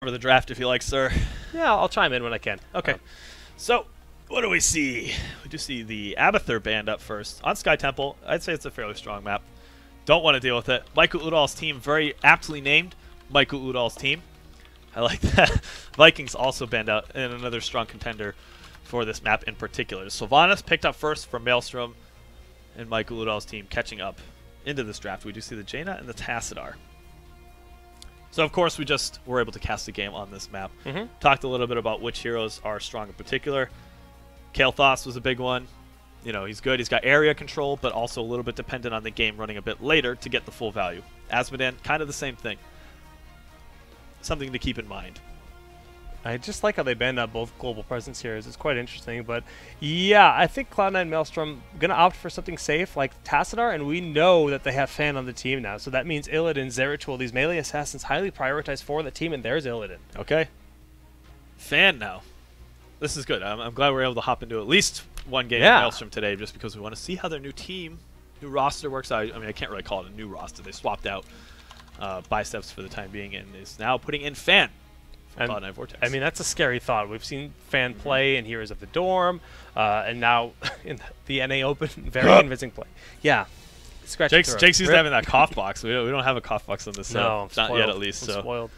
cover the draft if you like, sir. Yeah, I'll chime in when I can. Okay. So, what do we see? We do see the Abathur band up first. On Sky Temple, I'd say it's a fairly strong map. Don't want to deal with it. Michael Udall's team, very aptly named Michael Udall's team. I like that. Vikings also band out, and another strong contender for this map in particular. Sylvanas picked up first from Maelstrom, and Michael Udall's team catching up into this draft. We do see the Jaina and the Tassadar. So, of course, we just were able to cast a game on this map. Talked a little bit about which heroes are strong in particular. Kael'thas was a big one. You know, he's good. He's got area control, but also a little bit dependent on the game running a bit later to get the full value. Asmodan, kind of the same thing. Something to keep in mind. I just like how they band up both global presence heroes. It's quite interesting. But, yeah, I think Cloud9 Maelstrom going to opt for something safe like Tassadar, and we know that they have Fan on the team now. So that means Illidan, Zeratul, these melee assassins highly prioritized for the team, and there's Illidan. Okay. Fan now. This is good. I'm glad we're able to hop into at least one game of Maelstrom today just because we want to see how their new team, new roster works out. I mean, I can't really call it a new roster. They swapped out Biceps for the time being and is now putting in Fan. And, Vortex. I mean, that's a scary thought. We've seen Fan play in Heroes of the Dorm, and now in the NA Open, very convincing play. Yeah. Jake's used to having that cough box. We don't have a cough box on this set. No, not yet at least. I'm spoiled.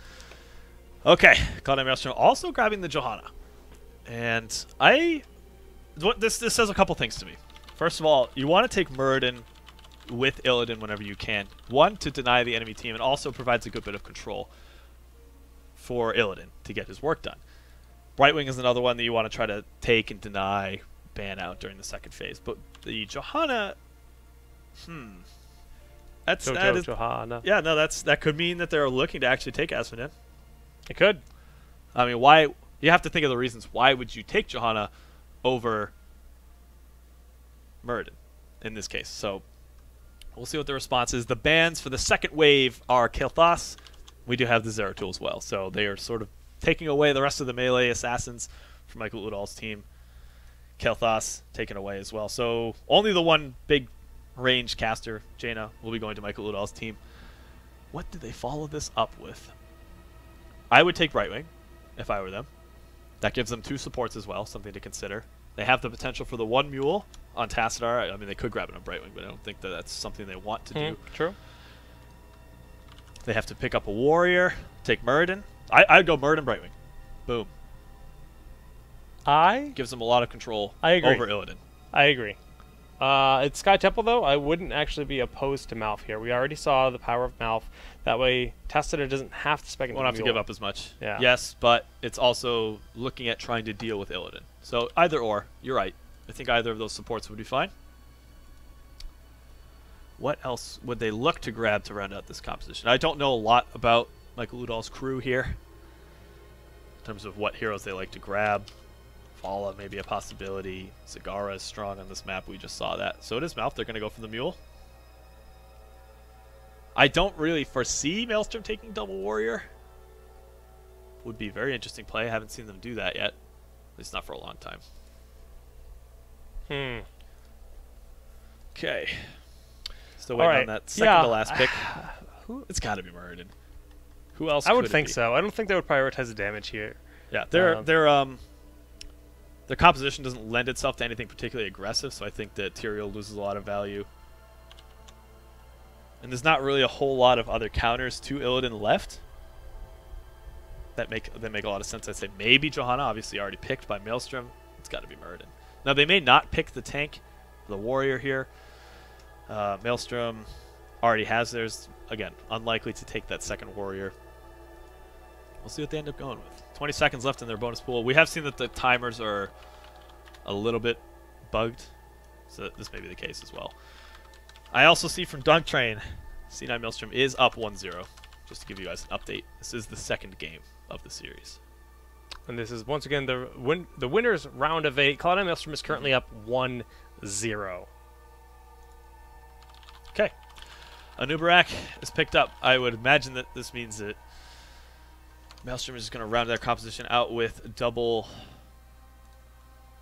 Okay, Cloud9 Maelstrom also grabbing the Johanna. And this says a couple things to me. First of all, you want to take Muradin with Illidan whenever you can. One, to deny the enemy team, and also provides a good bit of control for Illidan to get his work done. Brightwing is another one that you want to try to take and deny, ban out during the second phase. But the Johanna, Johanna. Yeah, no, that could mean that they're looking to actually take Asmodan. It could. I mean, why? You have to think of the reasons. Why would you take Johanna over Muradin in this case? So we'll see what the response is. The bans for the second wave are Kael'thas. We do have the Zeratul as well. So they are sort of taking away the rest of the melee assassins from Michael Udall's team. Kael'thas taken away as well. So only the one big range caster, Jaina, will be going to Michael Udall's team. What do they follow this up with? I would take Brightwing if I were them. That gives them two supports as well, something to consider. They have the potential for the one mule on Tassadar. I mean, they could grab it on Brightwing, but I don't think that that's something they want to do. True. They have to pick up a warrior, take Muradin. I'd go Muradin, Brightwing. Boom. Gives them a lot of control over Illidan. I agree. It's Sky Temple, though. I wouldn't actually be opposed to Malf here. We already saw the power of Malf. That way, Tassadar doesn't have to spec into Won't have to give up as much. Yeah. Yes, but it's also looking at trying to deal with Illidan. So either or, you're right. I think either of those supports would be fine. What else would they look to grab to round out this composition? I don't know a lot about Michael Udall's crew here in terms of what heroes they like to grab. Fala may be a possibility. Zagara is strong on this map. We just saw that. So it is Malf. They're going to go for the mule. I don't really foresee Maelstrom taking double warrior. Would be a very interesting play. I haven't seen them do that yet. At least not for a long time. Okay. Still waiting on that second to last pick. It's got to be Muradin. Who else? I would think so. I don't think they would prioritize the damage here. Yeah, their composition doesn't lend itself to anything particularly aggressive, so I think that Tyrael loses a lot of value. And there's not really a whole lot of other counters to Illidan left that make a lot of sense. I'd say maybe Johanna, obviously already picked by Maelstrom. It's got to be Muradin. Now they may not pick the tank, the warrior here. Maelstrom already has theirs. Again, unlikely to take that second warrior. We'll see what they end up going with. 20 seconds left in their bonus pool. We have seen that the timers are a little bit bugged, so this may be the case as well. I also see from Dunk Train, C9 Maelstrom is up 1-0. Just to give you guys an update, this is the second game of the series. And this is, once again, the winner's round of 8. Cloud9 Maelstrom is currently up 1-0. Okay. Anubarak is picked up. I would imagine that this means that Maelstrom is going to round their composition out with double...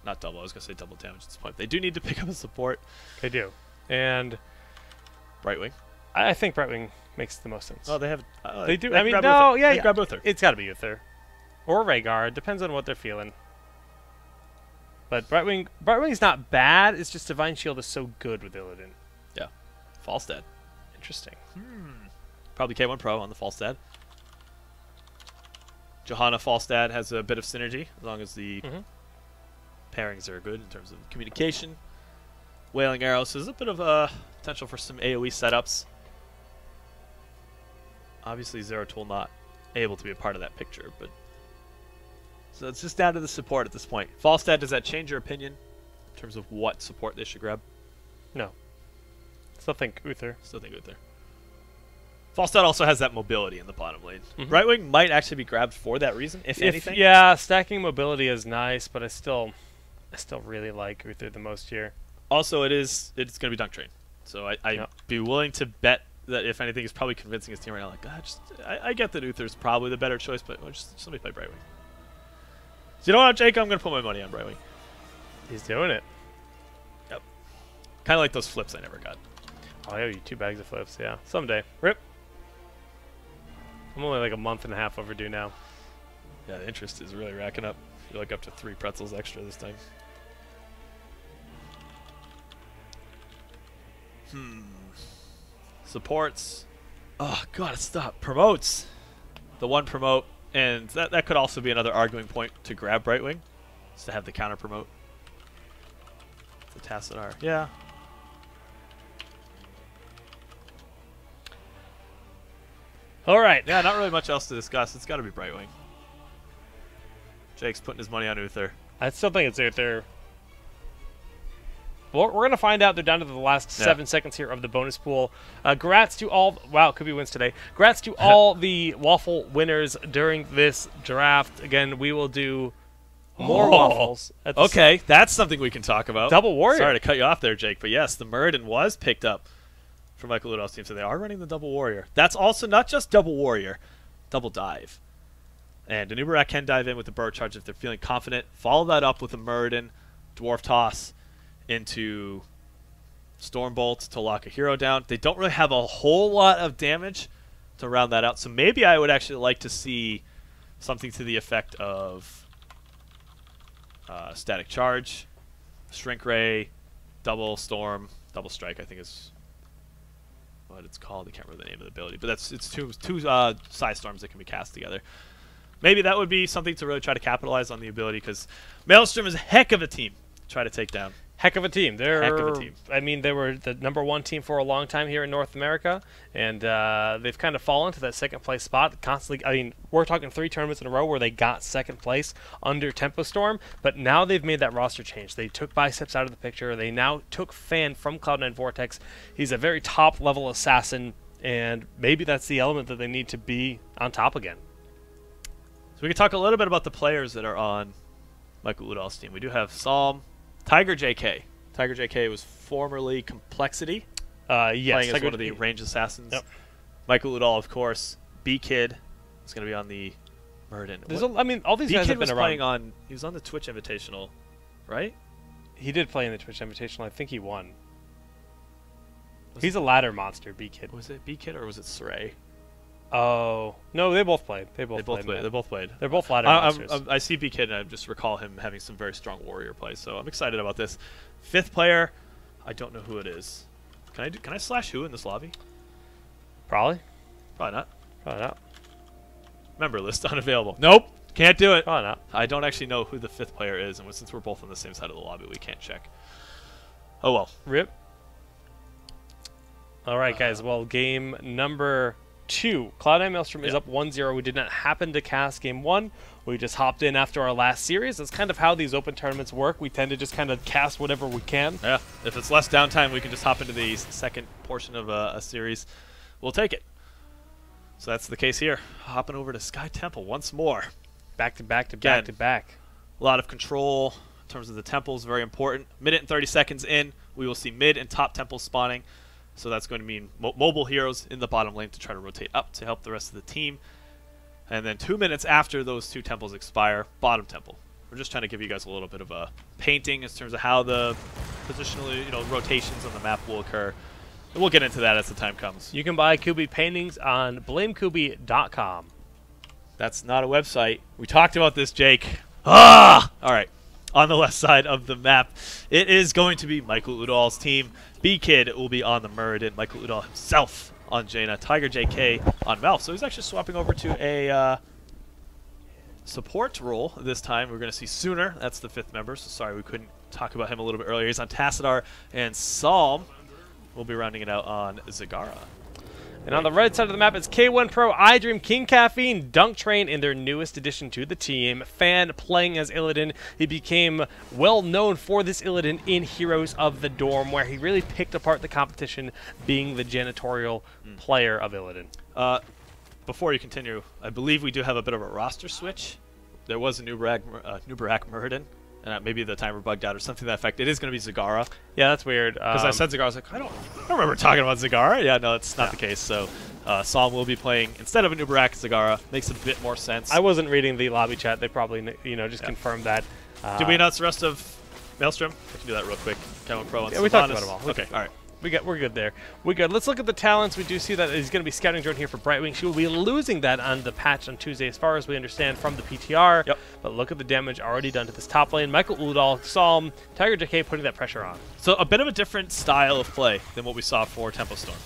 Not double, I was going to say double damage at this point. They do need to pick up a support. They do. And... Brightwing. I think Brightwing makes the most sense. Oh, they have... they do. I mean, no, yeah. Grab Uther. It's got to be Uther. Or Rhaegar. Depends on what they're feeling. But Brightwing's not bad. It's just Divine Shield is so good with Illidan. Yeah. Falstad. Interesting. Probably K1 Pro on the Falstad. Johanna Falstad has a bit of synergy as long as the pairings are good in terms of communication. Wailing Arrows is a bit of a potential for some AoE setups. Obviously Zeratul not able to be a part of that picture, but so it's just down to the support at this point. Falstad, does that change your opinion in terms of what support they should grab? No. Still think Uther. Still think Uther. Falstad also has that mobility in the bottom lane. Brightwing might actually be grabbed for that reason, if anything. Yeah, stacking mobility is nice, but I still really like Uther the most here. Also, it's going to be Dunk Train. So I'd be willing to bet that if anything, he's probably convincing his team right now. Like, I get that Uther's probably the better choice, but just let me play Brightwing. So you know what, Jake? I'm going to put my money on Brightwing. He's doing it. Yep. Kind of like those flips I never got. Oh, I owe you 2 bags of flips, yeah. Someday. Rip. I'm only like a month and a half overdue now. Yeah, the interest is really racking up. You're like up to 3 pretzels extra this time. Supports. Oh, God, stop. Promotes. The one promote. And that could also be another arguing point to grab Brightwing. Is to have the counter promote. The Tassadar. Yeah. All right. Yeah, not really much else to discuss. It's got to be Brightwing. Jake's putting his money on Uther. I still think it's Uther. Well, we're going to find out. They're down to the last 7 seconds here of the bonus pool. Congrats to all... Wow, Kubi wins today. Congrats to all the Waffle winners during this draft. Again, we will do more Waffles. Okay, that's something we can talk about. Double Warrior. Sorry to cut you off there, Jake, but yes, the Muradin was picked up for Michael Ludol's team, so they are running the Double Warrior. That's also not just Double Warrior, Double Dive. And Anubarak can dive in with the Bird Charge if they're feeling confident. Follow that up with a Muradin Dwarf Toss into Stormbolt to lock a hero down. They don't really have a whole lot of damage to round that out, so maybe I would actually like to see something to the effect of Static Charge, Shrink Ray, Double Storm, Double Strike, I think is what it's called. I can't remember the name of the ability, but it's two Psy Storms that can be cast together. Maybe that would be something to really try to capitalize on the ability, because Maelstrom is a heck of a team to try to take down. Heck of a team. They're, heck of a team. I mean, they were the #1 team for a long time here in North America, and they've kind of fallen to that second place spot constantly. I mean, we're talking 3 tournaments in a row where they got second place under Tempo Storm, but now they've made that roster change. They took Biceps out of the picture. They now took Fan from Cloud9 Vortex. He's a very top-level assassin, and maybe that's the element that they need to be on top again. So we can talk a little bit about the players that are on Michael Ludol's team. We do have Psalm, Tiger JK. Tiger JK was formerly Complexity, yes, playing as one of the ranged assassins. Yep. Michael Ludol, of course. B-Kid is going to be on the Muradin. I mean, all these guys have been around. Playing on. He was on the Twitch Invitational, right? He did play in the Twitch Invitational. I think he won. He's a ladder monster, B-Kid. Was it B-Kid or was it Saray? Oh no, they both played. They both played. They're both ladder monsters. I see B-Kid, and I just recall him having some very strong warrior play. So I'm excited about this. 5th player, I don't know who it is. Can I slash who in this lobby? Probably. Probably not. Probably not. Member list unavailable. Nope, can't do it. Probably not. I don't actually know who the 5th player is, and since we're both on the same side of the lobby, we can't check. Oh well. Rip. All right, guys. Well, game number 2. Cloud9 Maelstrom is up 1-0. We did not happen to cast game 1. We just hopped in after our last series. That's kind of how these open tournaments work. We tend to just kind of cast whatever we can. Yeah, if it's less downtime, we can just hop into the second portion of a series. We'll take it. So that's the case here. Hopping over to Sky Temple once more. Back to back to back to back. A lot of control in terms of the temples, very important. Minute and 30 seconds in, we will see mid and top temples spawning. So that's going to mean mobile heroes in the bottom lane to try to rotate up to help the rest of the team. And then 2 minutes after those 2 temples expire, bottom temple. We're just trying to give you guys a little bit of a painting in terms of how the positional, rotations on the map will occur. And we'll get into that as the time comes. You can buy Kubi paintings on blamekubi.com. That's not a website. We talked about this, Jake. Ah! All right. On the left side of the map, it is going to be Michael Udall's team. B-Kid will be on the Muradin. Michael Udall himself on Jaina. Tiger JK on Melf. So he's actually swapping over to a support role this time. We're going to see Sooner. That's the 5th member. So sorry we couldn't talk about him a little bit earlier. He's on Tassadar, and Psalm will be rounding it out on Zagara. And on the right side of the map, it's K1 Pro, iDream, King Caffeine, Dunk Train in their newest addition to the team. Fan playing as Illidan. He became well known for this Illidan in Heroes of the Dorm, where he really picked apart the competition, being the janitorial player of Illidan. Before you continue, I believe we do have a bit of a roster switch. There was a Nubarak Muradin. And maybe the timer bugged out or something to that effect. It is going to be Zagara. Yeah, that's weird. Because I said Zagara, I was like, I don't remember talking about Zagara. Yeah, no, it's not the case. So Psalm will be playing, instead of a Nubarak, Zagara. Makes a bit more sense. I wasn't reading the lobby chat. They probably, just confirmed that. Did we announce the rest of Maelstrom? I can do that real quick. K1 Pro and we talked about them all. Okay, all right. We're good there. We're good. Let's look at the talents. We do see that he's going to be scouting drone here for Brightwing. She will be losing that on the patch on Tuesday, as far as we understand from the PTR. Yep. But look at the damage already done to this top lane. Michael Udall, Psalm, Tiger JK putting that pressure on. So a bit of a different style of play than what we saw for Tempo Storm.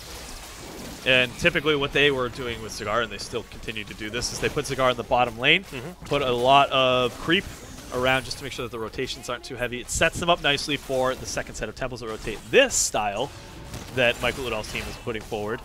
And typically what they were doing with Zagara, and they still continue to do this, is they put Zagara in the bottom lane, put a lot of creep around just to make sure that the rotations aren't too heavy. It sets them up nicely for the second set of temples that rotate. This style that Michael Udall's team is putting forward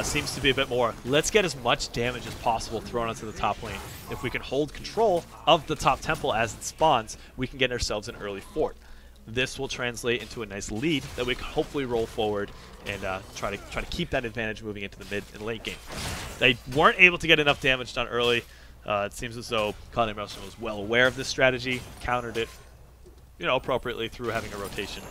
seems to be a bit more, let's get as much damage as possible thrown onto the top lane. If we can hold control of the top temple as it spawns, we can get ourselves an early fort. This will translate into a nice lead that we can hopefully roll forward and try to keep that advantage moving into the mid and late game. They weren't able to get enough damage done early. It seems as though Cloud9 Maelstrom was well aware of this strategy, countered it, appropriately through having a rotation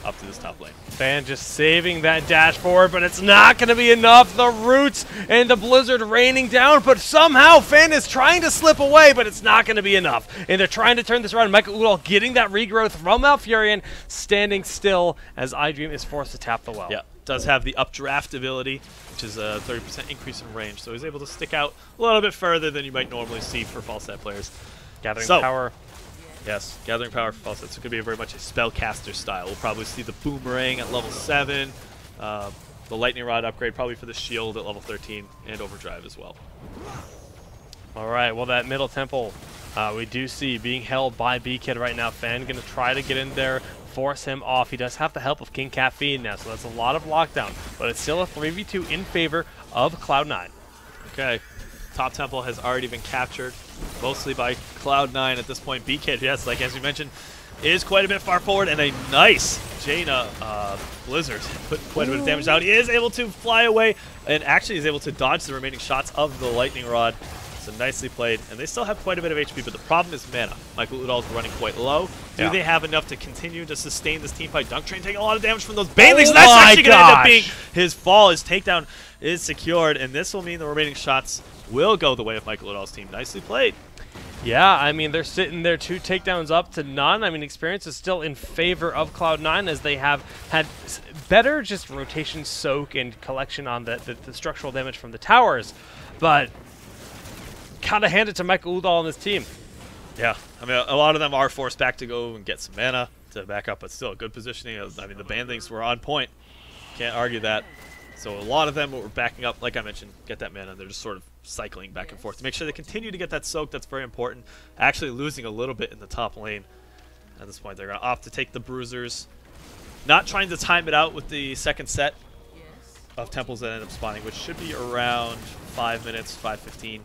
up to this top lane. Fan just saving that dash forward, but it's not going to be enough. The roots and the blizzard raining down, but somehow Fan is trying to slip away, but it's not going to be enough. And they're trying to turn this around. Michael Udall getting that regrowth from Malfurion, standing still as iDream is forced to tap the well. Yeah, does have the updraft ability, which is a 30% increase in range, so he's able to stick out a little bit further than you might normally see for Falstad players. Gathering power. Yes, gathering power for Falstad. So it could be very much a spellcaster style. We'll probably see the boomerang at level 7, the lightning rod upgrade probably for the shield at level 13, and overdrive as well. All right, well, that middle temple we do see being held by B-Kid right now. Fan going to try to get in there, force him off. He does have the help of King Caffeine now, so that's a lot of lockdown, but it's still a 3v2 in favor of Cloud9. Okay, top temple has already been captured, mostly by Cloud9 at this point. B-Kid, yes, like as you mentioned, is quite a bit far forward, and a nice Jaina Blizzard put quite a bit of damage out. He is able to fly away, and actually is able to dodge the remaining shots of the lightning rod. So nicely played, and they still have quite a bit of HP, but the problem is mana. Michael Udall's running quite low. Do they have enough to continue to sustain this team fight? Dunk Train taking a lot of damage from those banelings, and that's actually going to end up being his fall. His takedown is secured, and this will mean the remaining shots will go the way of Michael Udall's team. Nicely played. Yeah, I mean, they're sitting there 2 takedowns up to none. I mean, experience is still in favor of Cloud9 as they have had better just rotation soak and collection on the structural damage from the towers. But kind of hand it to Michael Udall and his team. Yeah, I mean, a lot of them are forced back to go and get some mana to back up, but still good positioning. I mean, the bandings were on point. Can't argue that. So a lot of them were backing up, like I mentioned, get that mana, and they're just sort of cycling back and forth to make sure they continue to get that soak. That's very important. Actually losing a little bit in the top lane at this point. They're going to opt to take the bruisers. Not trying to time it out with the second set of temples that end up spawning, which should be around 5 minutes, 5:15.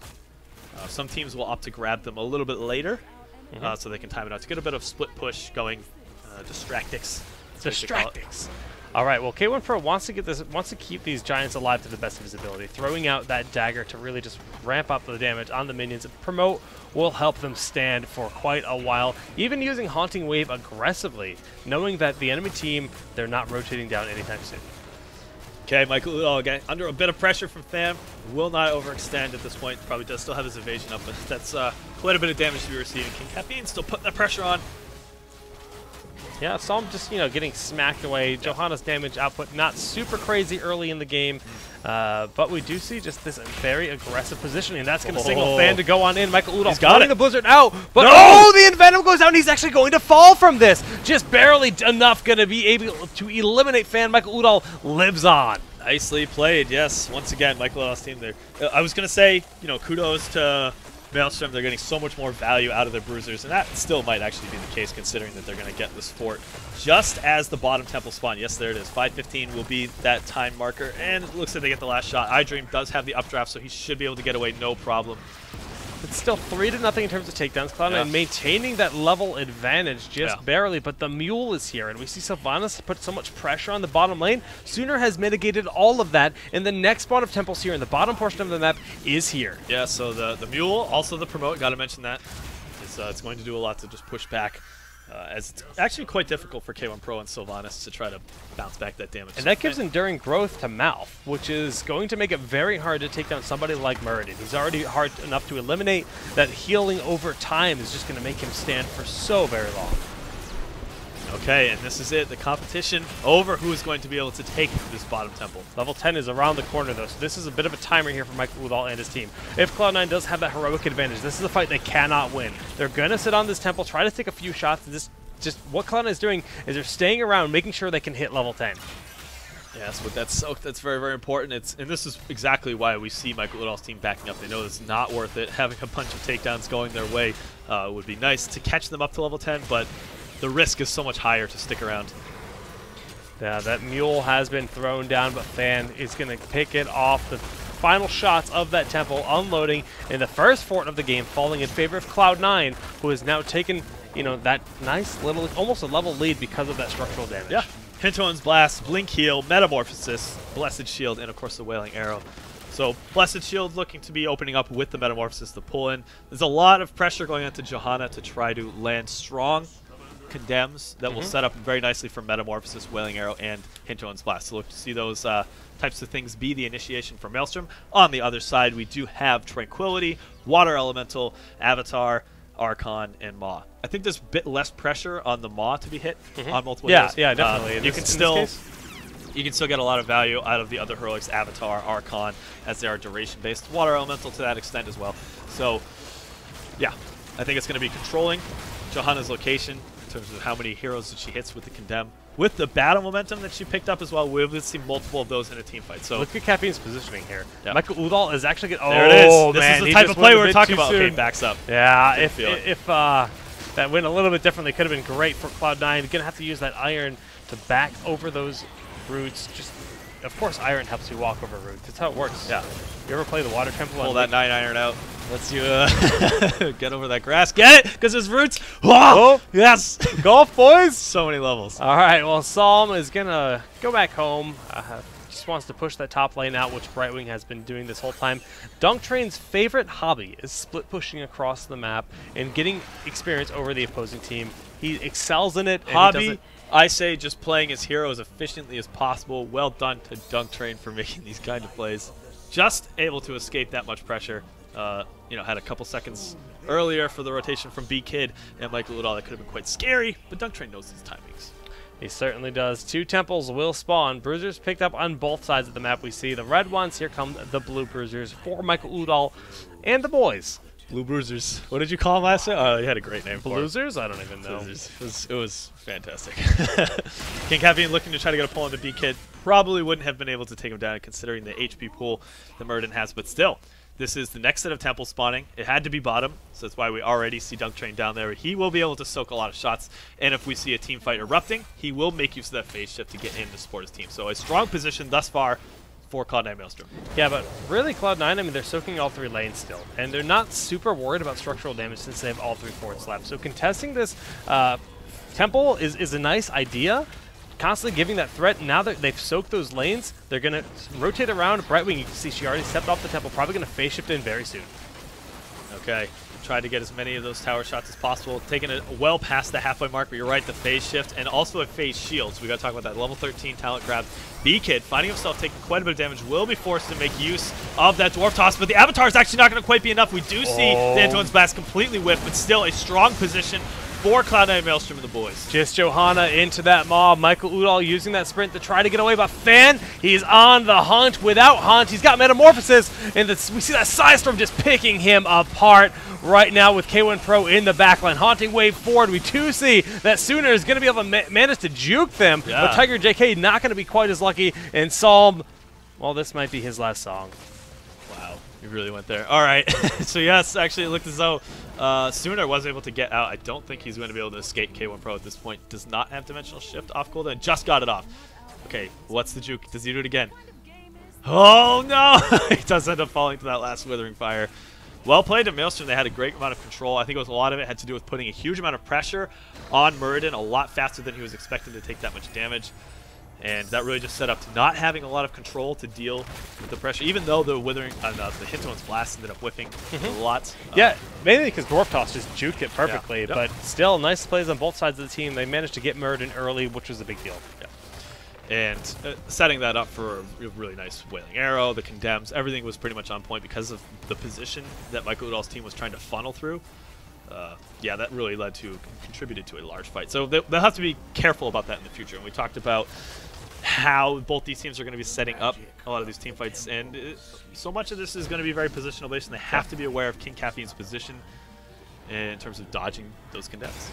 Some teams will opt to grab them a little bit later, so they can time it out to get a bit of split push going. Distractix. Distractix. All right. Well, K1 Pro wants to keep these giants alive to the best of his ability, throwing out that dagger to really just ramp up the damage on the minions. Promote will help them stand for quite a while, even using Haunting Wave aggressively, knowing that the enemy team, they're not rotating down anytime soon. Okay, Michael Udall again under a bit of pressure from Fam. Will not overextend at this point. Probably does still have his evasion up, but that's quite a bit of damage to be receiving. King Caffeine still putting that pressure on. Yeah, Psalm just, getting smacked away. Johanna's damage output not super crazy early in the game. But we do see just this very aggressive positioning, and that's going to signal Fan to go on in. Michael Udall got the Blizzard out, but no! The Envenom goes out, and he's actually going to fall from this. Just barely enough going to be able to eliminate Fan. Michael Udall lives on. Nicely played, yes. Once again, Michael Udall's team there. I was going to say, you know, kudos to Maelstrom. They're getting so much more value out of their bruisers, and that still might actually be the case considering that they're going to get this fort just as the bottom temple spawn. Yes, there it is. 5:15 will be that time marker, and it looks like they get the last shot. iDream does have the updraft, so he should be able to get away no problem. It's still 3-0 in terms of takedowns. Cloud9 maintaining that level advantage just barely, but the Mule is here, and we see Sylvanas put so much pressure on the bottom lane. Sooner has mitigated all of that, and the next spawn of temples here in the bottom portion of the map is here. Yeah, so the Mule, also the promote, got to mention that. It's going to do a lot to just push back. As it's actually quite difficult for K1 Pro and Sylvanas to try to bounce back that damage. And that gives enduring growth to Malf, which is going to make it very hard to take down somebody like Muradin. He's already hard enough to eliminate. That healing over time is just going to make him stand for so very long. Okay, and this is it. The competition over who is going to be able to take this bottom temple. Level 10 is around the corner, though, so this is a bit of a timer here for Michael Udall and his team. If Cloud9 does have that heroic advantage, this is a fight they cannot win. They're going to sit on this temple, try to take a few shots, and just what Cloud9 is doing is they're staying around, making sure they can hit level 10. Yeah, that's very, very important. And this is exactly why we see Michael Udall's team backing up. They know it's not worth it. Having a bunch of takedowns going their way would be nice to catch them up to level 10, but the risk is so much higher to stick around. Yeah, that Mule has been thrown down, but Fan is going to pick it off. The final shots of that temple unloading in the first fort of the game, falling in favor of Cloud9, who has now taken, you know, that nice little, almost a level lead because of that structural damage. Yeah. Hinton's Blast, Blink Heal, Metamorphosis, Blessed Shield, and of course the Wailing Arrow. So Blessed Shield looking to be opening up with the Metamorphosis to pull in. There's a lot of pressure going onto Johanna to try to land strong condemns that will set up very nicely for Metamorphosis, Wailing Arrow, and Hinton's Blast. So look to see those types of things be the initiation for Maelstrom. On the other side, we do have Tranquility, Water Elemental, Avatar, Archon, and Maw. I think there's a bit less pressure on the Maw to be hit on multiple heroes. Yeah, definitely. You can still get a lot of value out of the other heroics, Avatar, Archon, as they are duration-based. Water Elemental to that extent as well. So, yeah, I think it's going to be controlling Johanna's location in terms of how many heroes that she hits with the Condemn. With the battle momentum that she picked up as well, we'll see multiple of those in a team fight. So look at Caffeine's positioning here. Yep. Michael Udall is actually getting. There it is. Oh, this man, is the type of play we're talking about. Soon. Okay, backs up. Yeah, if that went a little bit differently, could have been great for Cloud9. You're gonna have to use that iron to back over those roots. Just, of course, iron helps you walk over roots. That's how it works. Yeah. You ever play the Water Temple? Pull that 9 iron out. Lets you get over that grass. Get it? Because there's roots. Oh, yes. Golf, boys. So many levels. All right. Well, Psalm is going to go back home. Just wants to push that top lane out, which Brightwing has been doing this whole time. Dunk Train's favorite hobby is split pushing across the map and getting experience over the opposing team. He excels in it. Hobby, I say just playing his hero as efficiently as possible. Well done to Dunk Train for making these kind of plays. Just able to escape that much pressure. You know, had a couple seconds earlier for the rotation from B-Kid and Michael Udall. That could have been quite scary, but Dunk Train knows his timings. He certainly does. 2 temples will spawn. Bruisers picked up on both sides of the map. We see the red ones. Here come the blue bruisers for Michael Udall and the boys. Blue Bruisers. What did you call them last time? Oh, you had a great name for Bluesers? I don't even know. It was fantastic. King Caffeine looking to try to get a pull into B-Kid. Probably wouldn't have been able to take him down considering the HP pool that Muradin has, but still. This is the next set of temple spawning. It had to be bottom, so that's why we already see Dunk Train down there. He will be able to soak a lot of shots, and if we see a team fight erupting, he will make use of that phase shift to get in to support his team. So a strong position thus far for Cloud9 Maelstrom. Yeah, but really Cloud9, I mean, they're soaking all 3 lanes still, and they're not super worried about structural damage since they have all 3 forts left. So contesting this temple is a nice idea. Constantly giving that threat. Now that they've soaked those lanes, they're going to rotate around. Brightwing, you can see she already stepped off the temple, probably going to phase shift in very soon. Okay, try to get as many of those tower shots as possible. Taking it well past the halfway mark, but you're right, the phase shift and also a phase shield. So we got to talk about that. Level 13 talent grab. B-Kid, finding himself taking quite a bit of damage, will be forced to make use of that Dwarf Toss, but the Avatar is actually not going to quite be enough. We do see the Antoine's Blast completely whiffed, but still a strong position for Cloud9 Maelstrom and the boys. Just Johanna into that mob. Michael Udall using that sprint to try to get away, but Fan, he's on the hunt without Hunt. He's got Metamorphosis, and we see that Psystorm just picking him apart right now with K1 Pro in the backline. Haunting wave forward. We do see that Sooner is going to be able to manage to juke them, but Tiger JK not going to be quite as lucky, and Psalm, well, this might be his last song. Wow, you really went there. All right, so yes, actually it looked as though Sooner was able to get out. I don't think he's going to be able to escape K1 Pro at this point. Does not have Dimensional Shift off cooldown. Just got it off. Okay, what's the juke? Does he do it again? Oh, no! He does end up falling to that last Withering Fire. Well played to Maelstrom. They had a great amount of control. I think a lot of it had to do with putting a huge amount of pressure on Muradin a lot faster than he was expecting to take that much damage. And that really just set up to not having a lot of control to deal with the pressure, even though the Withering, the Hinterland's Blast ended up whiffing a lot. Yeah, mainly because Dwarf Toss just juked it perfectly, but still nice plays on both sides of the team. They managed to get Muradin early, which was a big deal. Yeah. And setting that up for a really nice Wailing Arrow, the Condemns, everything was pretty much on point because of the position that Michael Udall's team was trying to funnel through. Yeah, that really contributed to a large fight. So they'll have to be careful about that in the future. And we talked about how both these teams are going to be setting up a lot of these team fights, and so much of this is going to be very positional based, and they have to be aware of King Caffeine's position in terms of dodging those Condemns.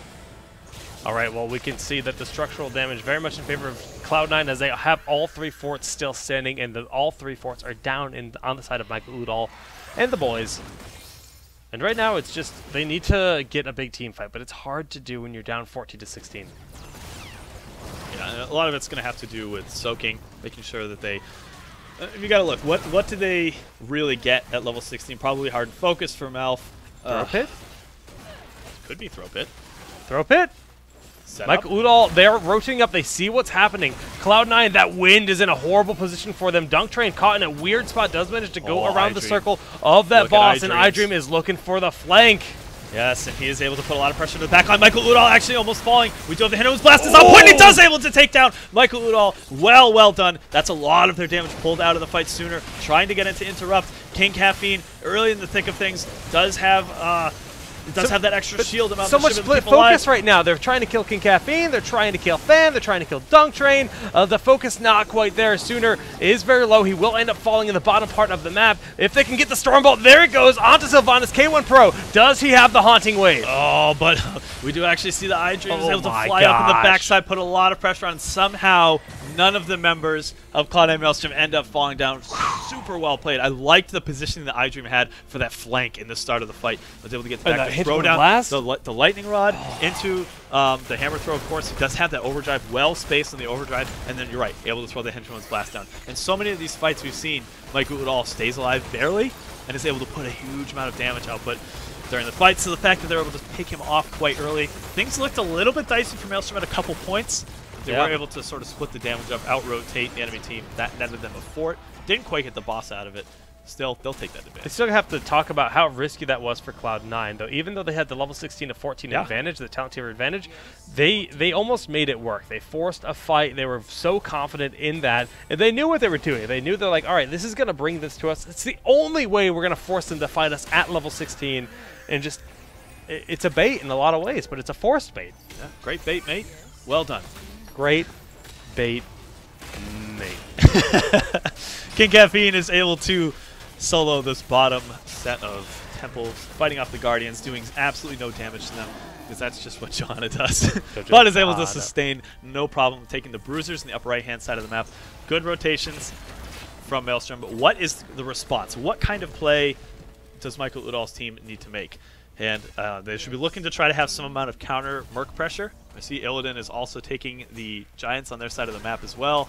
All right, well, we can see that the structural damage very much in favor of Cloud9 as they have all three forts still standing, and all three forts are down on the side of Michael Udall and the boys. And right now, it's just they need to get a big team fight, but it's hard to do when you're down 14-16. Yeah, a lot of it's going to have to do with soaking, making sure that they... you got to look, what do they really get at level 16? Probably hard and focus for Malf. Throw pit? Could be throw pit. Throw pit? Michael Udall, they're rotating up. They see what's happening. Cloud9, that wind is in a horrible position for them. Dunk Train caught in a weird spot, does manage to go around the circle of that boss, and iDream is looking for the flank. Yes, and he is able to put a lot of pressure to the back line. Michael Udall actually almost falling. We do have the Hinterland's Blast is on point. He does able to take down Michael Udall. Well done. That's a lot of their damage pulled out of the fight Sooner. Trying to get into interrupt. King Caffeine, early in the thick of things, does have... it does have that extra shield amount. So much split focus right now. They're trying to kill King Caffeine. They're trying to kill Fan. They're trying to kill Dunk Train. The focus not quite there. Sooner is very low. He will end up falling in the bottom part of the map. If they can get the Stormbolt, there it goes. Onto Sylvanas. K1 Pro. Does he have the Haunting Wave? Oh, but we do actually see the iDream is able to fly up on the backside, put a lot of pressure on. Somehow, none of the members of Cloud9 Maelstrom end up falling down. Super well played. I liked the positioning that iDream had for that flank in the start of the fight. I was able to get back to throw down the lightning rod into the hammer throw. Of course, he does have that overdrive, well spaced on the overdrive, and then you're right, able to throw the Hinterland's Blast down. And so many of these fights we've seen, Michael Udall stays alive barely and is able to put a huge amount of damage output during the fight. So the fact that they're able to pick him off quite early, things looked a little bit dicey for Maelstrom at a couple points. They were able to sort of split the damage up, out-rotate the enemy team. That netted them a fort. Didn't quite get the boss out of it. Still, they'll take that advantage. They still have to talk about how risky that was for Cloud9, though. Even though they had the level 16 to 14 advantage, the talent tier advantage, they almost made it work. They forced a fight. They were so confident in that, and they knew what they were doing. They knew they're like, all right, this is going to bring this to us. It's the only way we're going to force them to fight us at level 16, and just, it's a bait in a lot of ways, but it's a forced bait. Yeah, great bait, mate. Well done. Great bait, mate. King Caffeine is able to solo this bottom set of temples, fighting off the Guardians, doing absolutely no damage to them, because that's just what Johanna does. But is able to sustain no problem, taking the bruisers in the upper right-hand side of the map. Good rotations from Maelstrom, but what is the response? What kind of play does Michael Udall's team need to make? And they should be looking to try to have some amount of counter Merc pressure. I see Illidan is also taking the Giants on their side of the map as well.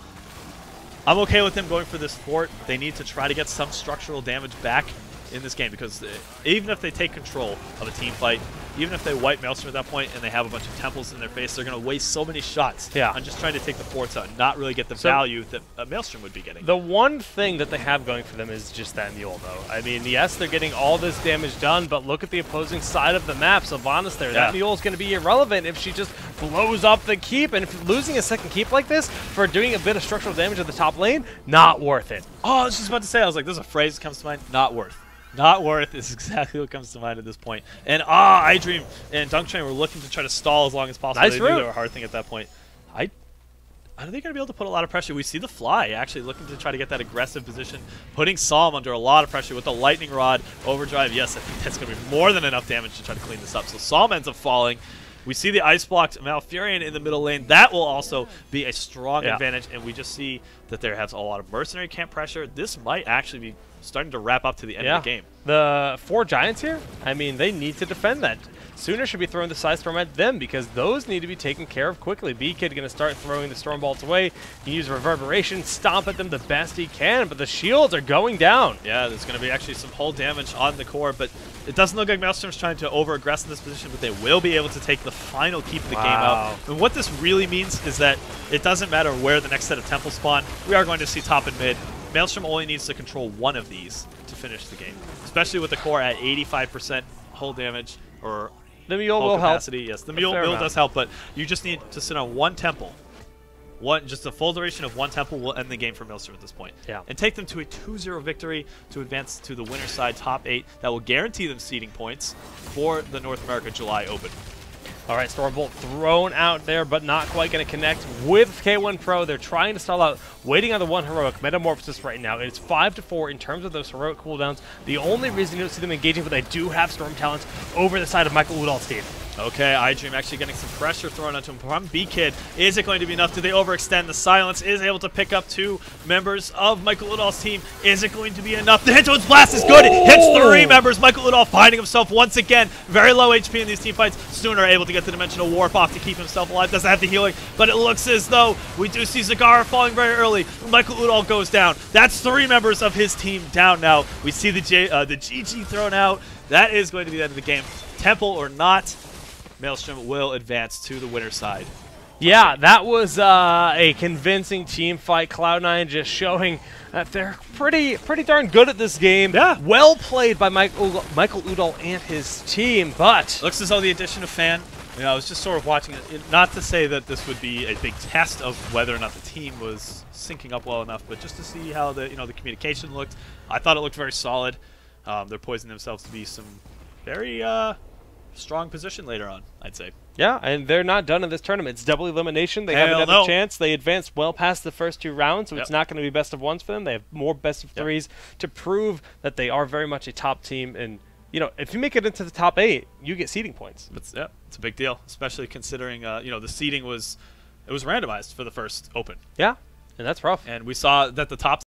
I'm okay with them going for this fort. They need to try to get some structural damage back in this game, because even if they take control of a team fight, even if they wipe Maelstrom at that point and they have a bunch of temples in their face, they're going to waste so many shots on just trying to take the forts out and not really get the value that Maelstrom would be getting. The one thing that they have going for them is just that mule, though. I mean, yes, they're getting all this damage done, but look at the opposing side of the map. Sylvanas there. That mule is going to be irrelevant if she just blows up the keep, and if losing a second keep like this for doing a bit of structural damage at the top lane, not worth it. Oh, I was just about to say, I was like, there's a phrase that comes to mind, not worth. Not worth is exactly what comes to mind at this point. And iDream and Dunk Train were looking to try to stall as long as possible. Nice they knew they were hard thing at that point. I don't think they're going to be able to put a lot of pressure. We see the Fly actually looking to try to get that aggressive position, putting Psalm under a lot of pressure with the Lightning Rod overdrive. Yes, I think that's going to be more than enough damage to try to clean this up. So Psalm ends up falling. We see the ice blocked Malfurion in the middle lane. That will also be a strong advantage, and we just see that there has a lot of mercenary camp pressure. This might actually be starting to wrap up to the end of the game. The 4 Giants here, I mean, they need to defend that. Sooner should be throwing the Side Storm at them because those need to be taken care of quickly. B-Kid going to start throwing the Storm Bolts away. He can use Reverberation, stomp at them the best he can, but the shields are going down. Yeah, there's going to be actually some hull damage on the core, but it doesn't look like Maelstrom's trying to over-aggress in this position, but they will be able to take the final keep of the game out. And what this really means is that it doesn't matter where the next set of temples spawn. We are going to see top and mid. Maelstrom only needs to control one of these to finish the game, especially with the core at 85% hull damage or the mule hull will capacity. help. Yes, the mule does help, but you just need to sit on one temple. Just a full duration of one temple will end the game for Maelstrom at this point. Yeah. And take them to a 2-0 victory to advance to the winner's side top 8. That will guarantee them seeding points for the North America July Open. All right, Stormbolt thrown out there, but not quite going to connect with K1 Pro. They're trying to stall out, waiting on the 1 heroic Metamorphosis right now. It's 5-4 in terms of those heroic cooldowns. The only reason you don't see them engaging, but they do have Storm talents over the side of Michael Udall's team. Okay, iDream actually getting some pressure thrown onto him from B-Kid. Is it going to be enough? Do they overextend? The Silence is able to pick up 2 members of Michael Udall's team. Is it going to be enough? The Hinterland's Blast is good. It hits 3 members. Michael Udall finding himself once again. Very low HP in these team fights. Sooner able to get the Dimensional Warp off to keep himself alive. Doesn't have the healing, but it looks as though we do see Zagara falling very early. Michael Udall goes down. That's 3 members of his team down now. We see the GG thrown out. That is going to be the end of the game. Temple or not, Maelstrom will advance to the winner's side. Yeah, that was a convincing team fight. Cloud9 just showing that they're pretty darn good at this game. Yeah. Well played by Michael Udall and his team, but looks as though the addition of Fan, I was just sort of watching it, not to say that this would be a big test of whether or not the team was syncing up well enough, but just to see how the the communication looked. I thought it looked very solid. They're poising themselves to be some very strong position later on, I'd say. Yeah, and they're not done in this tournament. It's double elimination. They have another chance. They advanced well past the first 2 rounds, so it's not going to be best of 1s for them. They have more best of 3s to prove that they are very much a top team. And if you make it into the top 8, you get seeding points. It's a big deal, especially considering the seeding was randomized for the first Open. Yeah, and that's rough. And we saw that the top